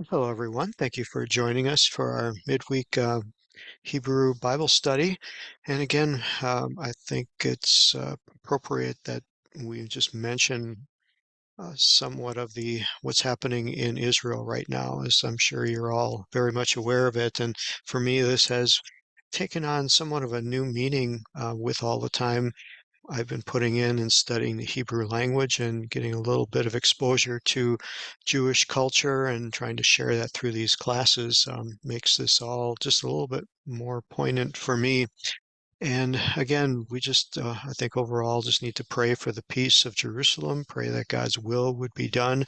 Hello, everyone. Thank you for joining us for our midweek Hebrew Bible study. And again, I think it's appropriate that we just mention somewhat of the what's happening in Israel right now, as I'm sure you're all very much aware of it. And for me, this has taken on somewhat of a new meaning with all the time I've been putting in and studying the Hebrew language and getting a little bit of exposure to Jewish culture and trying to share that through these classes makes this all just a little bit more poignant for me. And again, we just, I think overall, just need to pray for the peace of Jerusalem, pray that God's will would be done.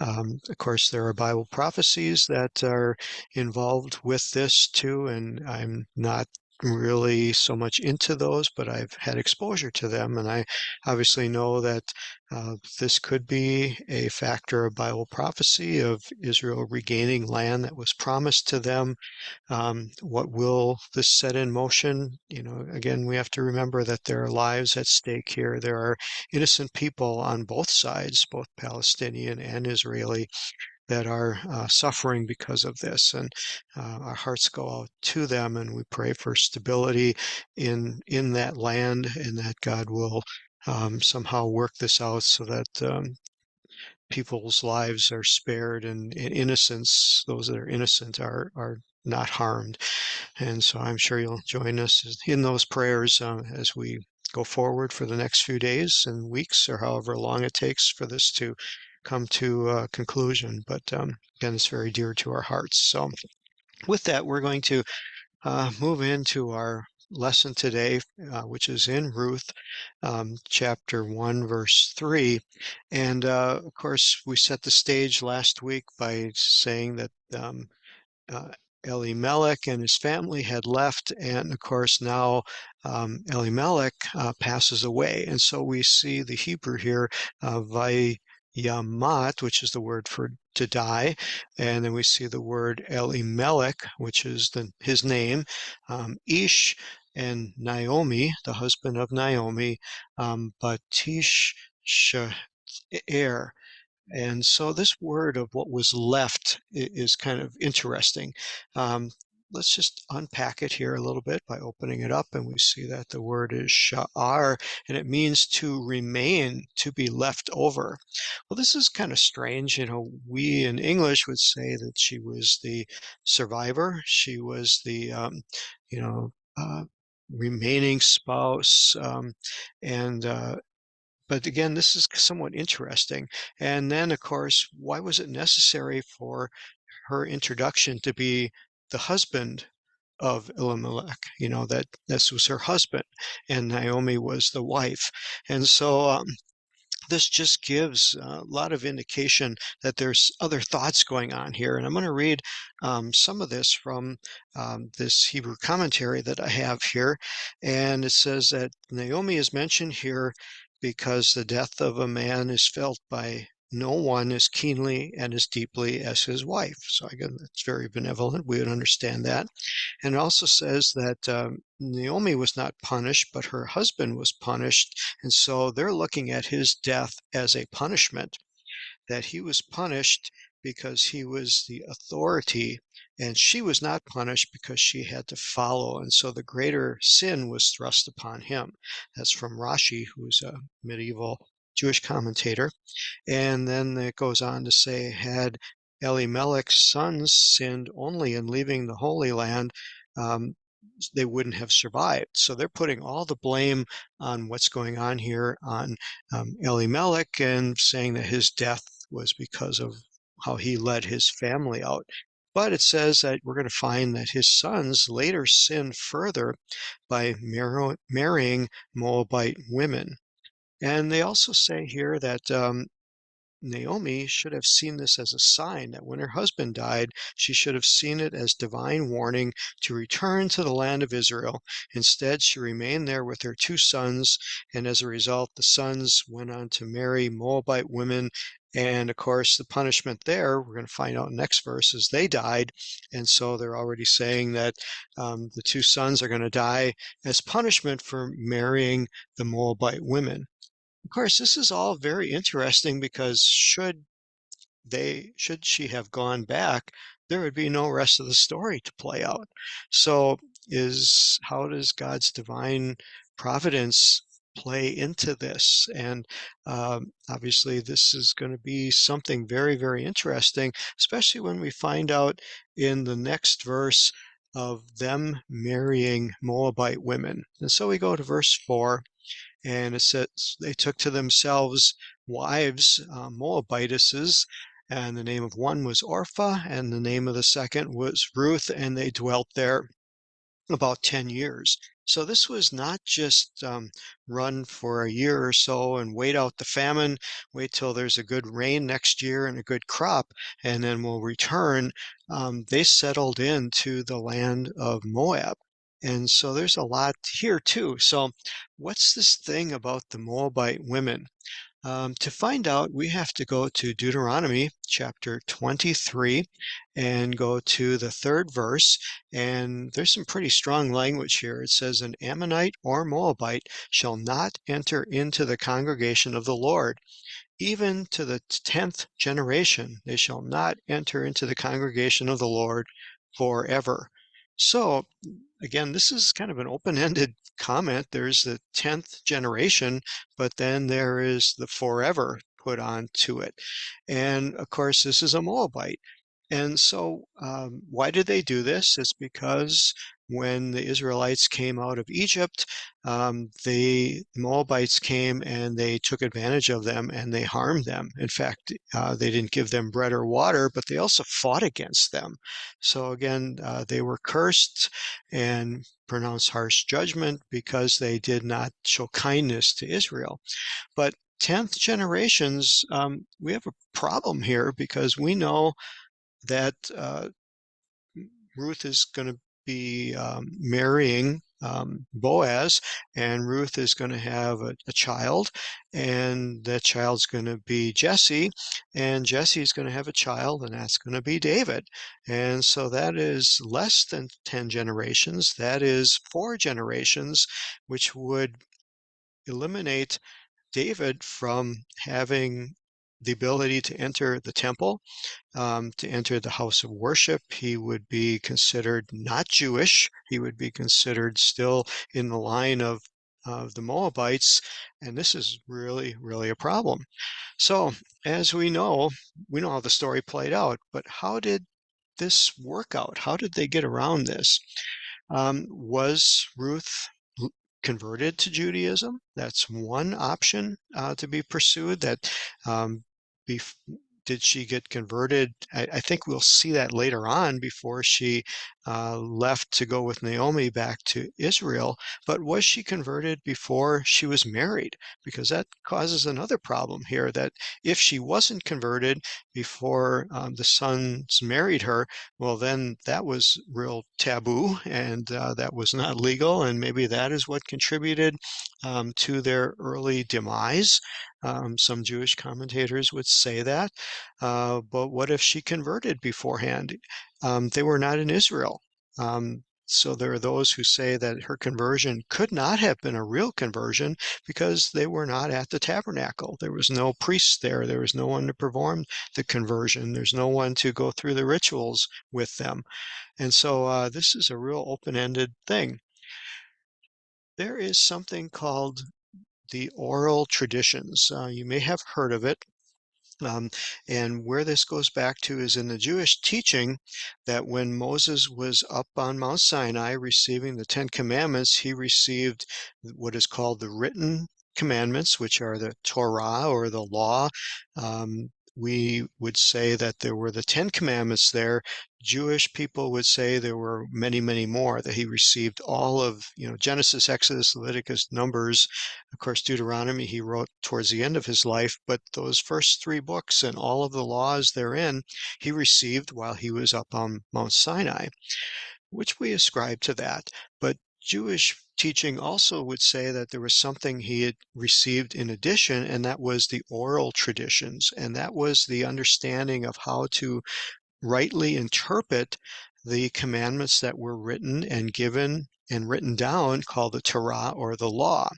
Of course, there are Bible prophecies that are involved with this too, and I'm not really so much into those, but I've had exposure to them, and I obviously know that this could be a factor of Bible prophecy of Israel regaining land that was promised to them. What will this set in motion? Again, we have to remember that there are lives at stake here. There are innocent people on both sides, both Palestinian and Israeli, that are suffering because of this. And our hearts go out to them, and we pray for stability in that land, and that God will somehow work this out so that people's lives are spared and innocence, those that are innocent, are not harmed. And so I'm sure you'll join us in those prayers as we go forward for the next few days and weeks, or however long it takes for this to come to a conclusion. But again, it's very dear to our hearts. So with that, we're going to move into our lesson today, which is in Ruth, chapter 1, verse 3. And of course, we set the stage last week by saying that uh, Elimelech and his family had left, and of course now Elimelech passes away, and so we see the Hebrew here, Vayamat, which is the word for to die, and then we see the word Elimelech, which is his name, Ish and Naomi, the husband of Naomi, Batish She'er. And so this word of what was left is kind of interesting. Um, let's just unpack it here a little bit by opening it up, and we see that the word is sha'ar, and it means to remain, to be left over. Well, this is kind of strange. We in English would say that she was the survivor. She was the, you know, uh, remaining spouse, and but again, this is somewhat interesting. And then, of course, why was it necessary for her introduction to be the husband of Elimelech? That this was her husband, and Naomi was the wife. And so this just gives a lot of indication that there's other thoughts going on here. And I'm going to read some of this from this Hebrew commentary that I have here. And it says that Naomi is mentioned here because the death of a man is felt by no one as keenly and as deeply as his wife. So again, that's very benevolent. We would understand that. And it also says that Naomi was not punished, but her husband was punished. And so they're looking at his death as a punishment, that he was punished because he was the authority, and she was not punished because she had to follow. And so the greater sin was thrust upon him. That's from Rashi, who's a medieval Jewish commentator. And then it goes on to say, had Elimelech's sons sinned only in leaving the Holy Land, um, they wouldn't have survived. So they're putting all the blame on what's going on here on Elimelech, and saying that his death was because of how he led his family out. But it says that we're going to find that his sons later sinned further by marrying Moabite women. And they also say here that Naomi should have seen this as a sign that when her husband died, she should have seen it as divine warning to return to the land of Israel. Instead, she remained there with her two sons, and as a result, the sons went on to marry Moabite women. And of course, the punishment there, we're going to find out in the next verse, is they died. And so they're already saying that the two sons are going to die as punishment for marrying the Moabite women. Of course, this is all very interesting because should should she have gone back, there would be no rest of the story to play out. So how does God's divine providence play into this? And obviously, this is going to be something very, very interesting, especially when we find out in the next verse of them marrying Moabite women. And so we go to verse 4, and it says, they took to themselves wives, Moabitesses, and the name of one was Orpah, and the name of the second was Ruth, and they dwelt there about 10 years. So this was not just run for a year or so and wait out the famine, wait till there's a good rain next year and a good crop, and then we'll return. They settled into the land of Moab. And so there's a lot here too. So what's this thing about the Moabite women? To find out, we have to go to Deuteronomy chapter 23 and go to the third verse. And there's some pretty strong language here. It says, "An Ammonite or Moabite shall not enter into the congregation of the Lord. Even to the 10th generation, they shall not enter into the congregation of the Lord forever." So, again, this is kind of an open-ended comment. There's the 10th generation, but then there is the forever put on to it. And of course, this is a Moabite. And so, why did they do this? It's because when the Israelites came out of Egypt, the Moabites came and they took advantage of them and they harmed them. In fact, they didn't give them bread or water, but they also fought against them. So again, they were cursed and pronounced harsh judgment because they did not show kindness to Israel. But 10th generations, we have a problem here because we know that Ruth is going to be marrying Boaz, and Ruth is going to have a child, and that child's going to be Jesse, and Jesse's going to have a child, and that's going to be David. And so that is less than 10 generations. That is 4 generations, which would eliminate David from having the ability to enter the temple, to enter the house of worship. He would be considered not Jewish. He would be considered still in the line of the Moabites, and this is really, really a problem. So, as we know how the story played out, but how did this work out? How did they get around this? Was Ruth converted to Judaism? That's one option to be pursued. That um, bef- did she get converted? I think we'll see that later on before she left to go with Naomi back to Israel. But was she converted before she was married? Because that causes another problem here, that if she wasn't converted before the sons married her, well, then that was real taboo, and that was not legal, and maybe that is what contributed to their early demise. Some Jewish commentators would say that. But what if she converted beforehand? They were not in Israel. So there are those who say that her conversion could not have been a real conversion because they were not at the tabernacle. There was no priest there. There was no one to perform the conversion. There's no one to go through the rituals with them. And so this is a real open-ended thing. There is something called the oral traditions. You may have heard of it. Um, and where this goes back to is in the Jewish teaching that when Moses was up on Mount Sinai receiving the Ten Commandments, he received what is called the written commandments, which are the Torah or the law. We would say that there were the Ten Commandments there. Jewish people would say there were many, many more, that he received all of, Genesis, Exodus, Leviticus, Numbers. Of course, Deuteronomy he wrote towards the end of his life, but those first 3 books and all of the laws therein he received while he was up on Mount Sinai, which we ascribe to that. But Jewish teaching also would say that there was something he had received in addition, and that was the oral traditions, and that was the understanding of how to rightly interpret the commandments that were written and given and written down, called the Torah or the law.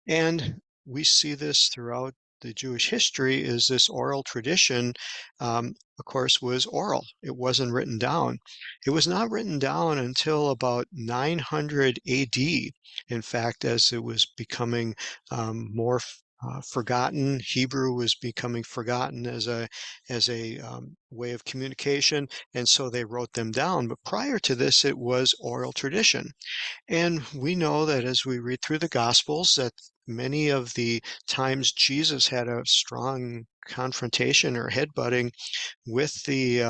And we see this throughout the Jewish history is this oral tradition, of course, was oral. It wasn't written down. It was not written down until about 900 AD. In fact, as it was becoming more forgotten, Hebrew was becoming forgotten as a way of communication, and so they wrote them down. But prior to this, it was oral tradition. And we know that as we read through the Gospels, that many of the times Jesus had a strong confrontation or headbutting with the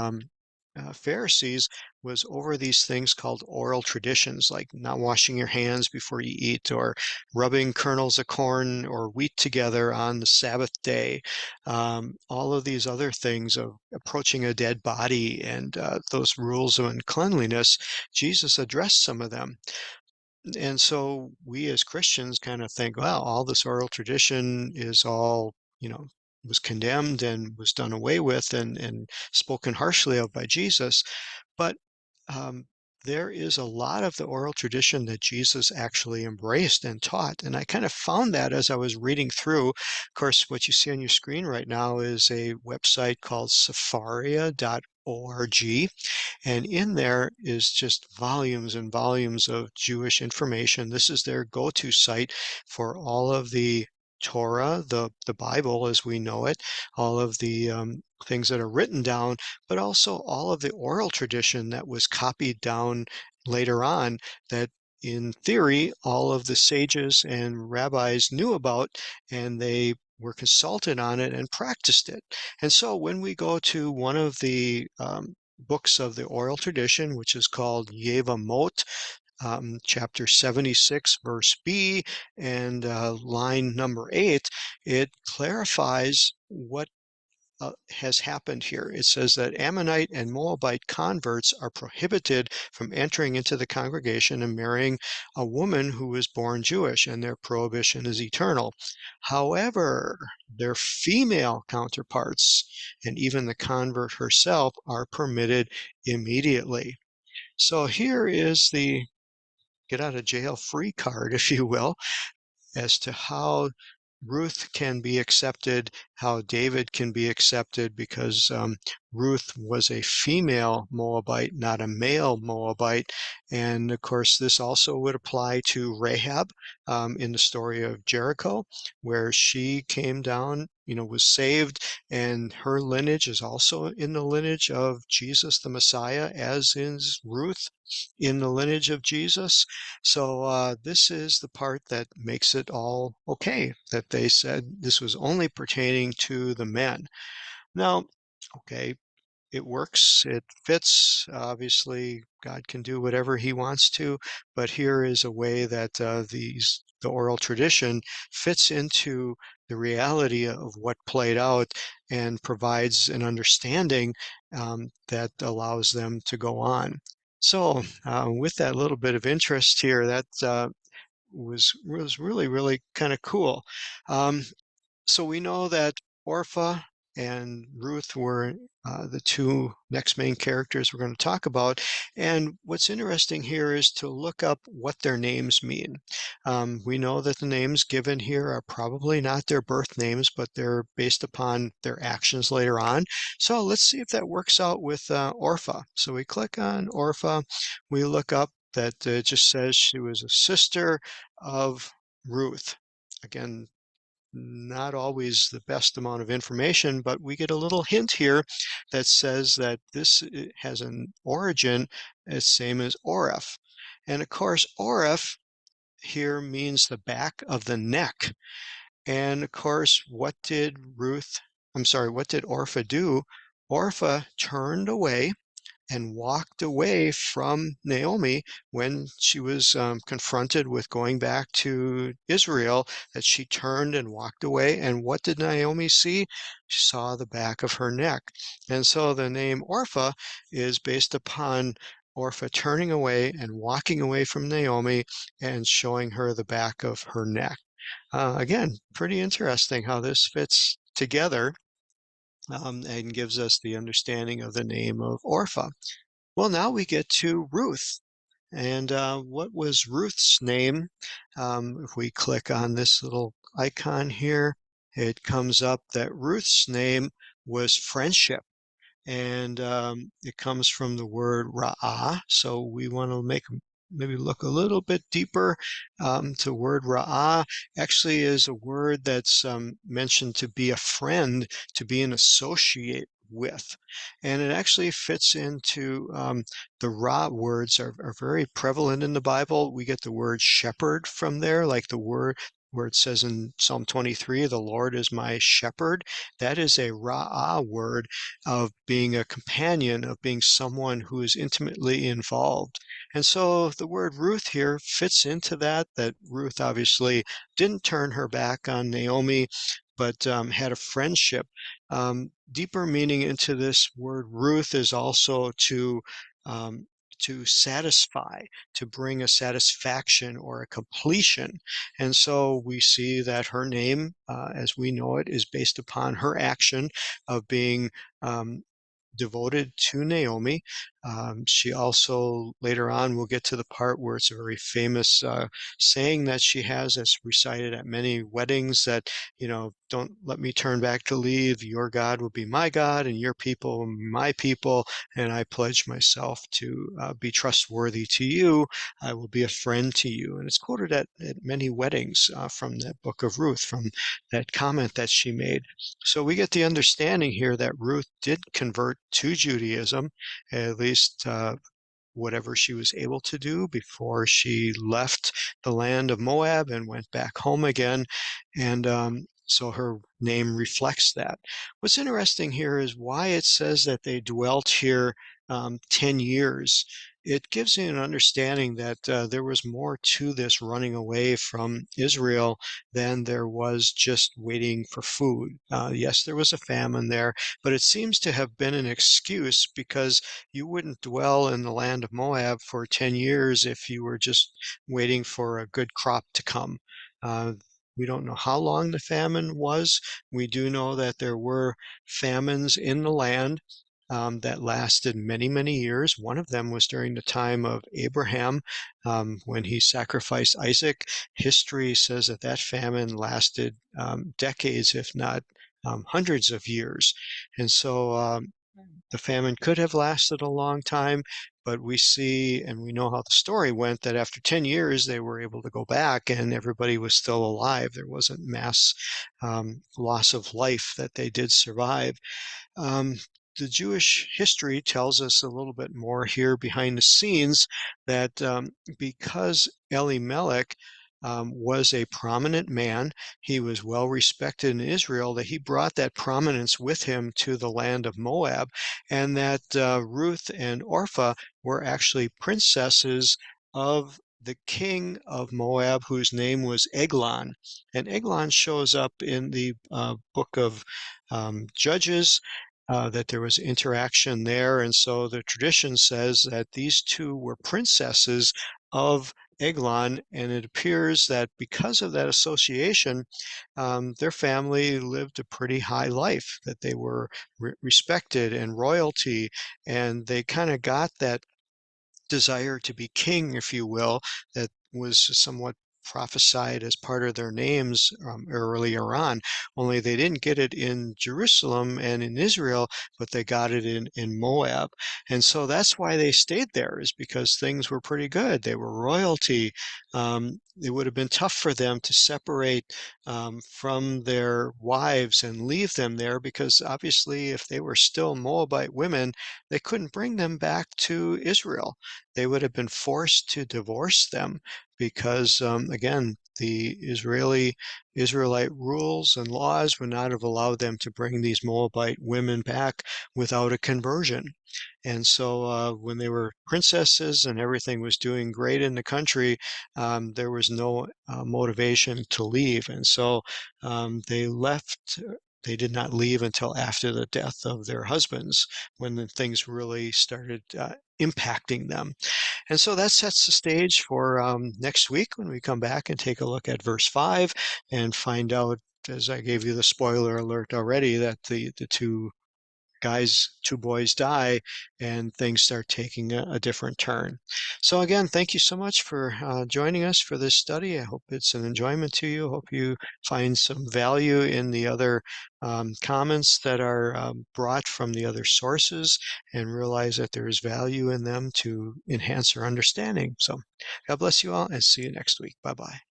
Pharisees was over these things called oral traditions, like not washing your hands before you eat, or rubbing kernels of corn or wheat together on the Sabbath day. All of these other things of approaching a dead body and those rules of cleanliness, Jesus addressed some of them. And so we as Christians kind of think, well, all this oral tradition is all, was condemned and was done away with and spoken harshly of by Jesus. But um, there is a lot of the oral tradition that Jesus actually embraced and taught. And I kind of found that as I was reading through. Of course, what you see on your screen right now is a website called Sepharia.org. And in there is just volumes and volumes of Jewish information. This is their go-to site for all of the Torah, the Bible as we know it, all of the things that are written down, but also all of the oral tradition that was copied down later on that in theory, all of the sages and rabbis knew about, and they were consulted on it and practiced it. And so when we go to one of the books of the oral tradition, which is called Yevamot, chapter 76, verse B, and line number 8, it clarifies what has happened here. It says that Ammonite and Moabite converts are prohibited from entering into the congregation and marrying a woman who was born Jewish, and their prohibition is eternal. However, their female counterparts, and even the convert herself, are permitted immediately. So here is the get out of jail free card, if you will, as to how Ruth can be accepted, how David can be accepted, because Ruth was a female Moabite, not a male Moabite. And of course, this also would apply to Rahab in the story of Jericho, where she came down, was saved, and her lineage is also in the lineage of Jesus the Messiah, as is Ruth in the lineage of Jesus. So this is the part that makes it all okay, that they said this was only pertaining to the men. Now, okay, it works, it fits. Obviously, God can do whatever he wants to, but here is a way that the oral tradition fits into the reality of what played out and provides an understanding that allows them to go on. So, with that little bit of interest here, that was really, really kind of cool. Um, so we know that Orpah and Ruth were the two next main characters we're going to talk about. And what's interesting here is to look up what their names mean. We know that the names given here are probably not their birth names, but they're based upon their actions later on. So let's see if that works out with Orpah. So we click on Orpah. We look up that it just says she was a sister of Ruth. Again, not always the best amount of information, but we get a little hint here that says that this has an origin as same as Oreph. And of course, Oreph here means the back of the neck. And of course, what did Orpah do? Orpah turned away and walked away from Naomi when she was confronted with going back to Israel, that she turned and walked away. And what did Naomi see? She saw the back of her neck. And so the name Orpah is based upon Orpah turning away and walking away from Naomi and showing her the back of her neck. Again, pretty interesting how this fits together and gives us the understanding of the name of Orpah. Well, now we get to Ruth. And what was Ruth's name? If we click on this little icon here, it comes up that Ruth's name was friendship. And it comes from the word ra'ah. So we want to maybe look a little bit deeper to word ra'ah. Actually, is a word that's mentioned to be a friend, to be an associate with, and it actually fits into the ra words are very prevalent in the Bible. We get the word shepherd from there, like the word where it says in Psalm 23, "The Lord is my shepherd." That is a ra'ah word of being a companion, of being someone who is intimately involved. And so the word Ruth here fits into that Ruth obviously didn't turn her back on Naomi, but had a friendship. Deeper meaning into this word Ruth is also um, to satisfy, to bring a satisfaction or a completion. And so we see that her name, as we know it, is based upon her action of being um, devoted to Naomi. She also, later on, we'll get to the part where it's a very famous saying that she has that's recited at many weddings that, don't let me turn back to leave. Your God will be my God, and your people my people. And I pledge myself to be trustworthy to you. I will be a friend to you. And it's quoted at many weddings from that book of Ruth, from that comment that she made. So we get the understanding here that Ruth did convert to Judaism, at least whatever she was able to do before she left the land of Moab and went back home again. And so her name reflects that. What's interesting here is why it says that they dwelt here 10 years. It gives you an understanding that there was more to this running away from Israel than there was just waiting for food. Yes, there was a famine there, but it seems to have been an excuse because you wouldn't dwell in the land of Moab for 10 years if you were just waiting for a good crop to come. Uh, we don't know how long the famine was. We do know that there were famines in the land that lasted many, many years. One of them was during the time of Abraham when he sacrificed Isaac. History says that that famine lasted decades, if not hundreds of years. And so the famine could have lasted a long time, but we see and we know how the story went that after 10 years they were able to go back and everybody was still alive. There wasn't mass loss of life, that they did survive. Um, the Jewish history tells us a little bit more here behind the scenes that because Elimelech was a prominent man, he was well respected in Israel, that he brought that prominence with him to the land of Moab, and that Ruth and Orpah were actually princesses of the king of Moab, whose name was Eglon. And Eglon shows up in the book of Judges, that there was interaction there. And so the tradition says that these two were princesses of Eglon, and it appears that because of that association, their family lived a pretty high life, that they were respected and royalty, and they kind of got that desire to be king, if you will, that was somewhat prophesied as part of their names earlier on. Only they didn't get it in Jerusalem and in Israel, but they got it in Moab. And so that's why they stayed there, is because things were pretty good. They were royalty. It would have been tough for them to separate from their wives and leave them there, because obviously if they were still Moabite women, they couldn't bring them back to Israel. They would have been forced to divorce them because, again, the Israelite rules and laws would not have allowed them to bring these Moabite women back without a conversion. And so when they were princesses and everything was doing great in the country, there was no motivation to leave. And so they left. They did not leave until after the death of their husbands, when the things really started impacting them. And so that sets the stage for next week when we come back and take a look at verse 5 and find out, as I gave you the spoiler alert already, that the two two boys die, and things start taking a different turn. So again, thank you so much for joining us for this study. I hope it's an enjoyment to you. Hope you find some value in the other comments that are brought from the other sources, and realize that there is value in them to enhance our understanding. So God bless you all, and see you next week. Bye-bye.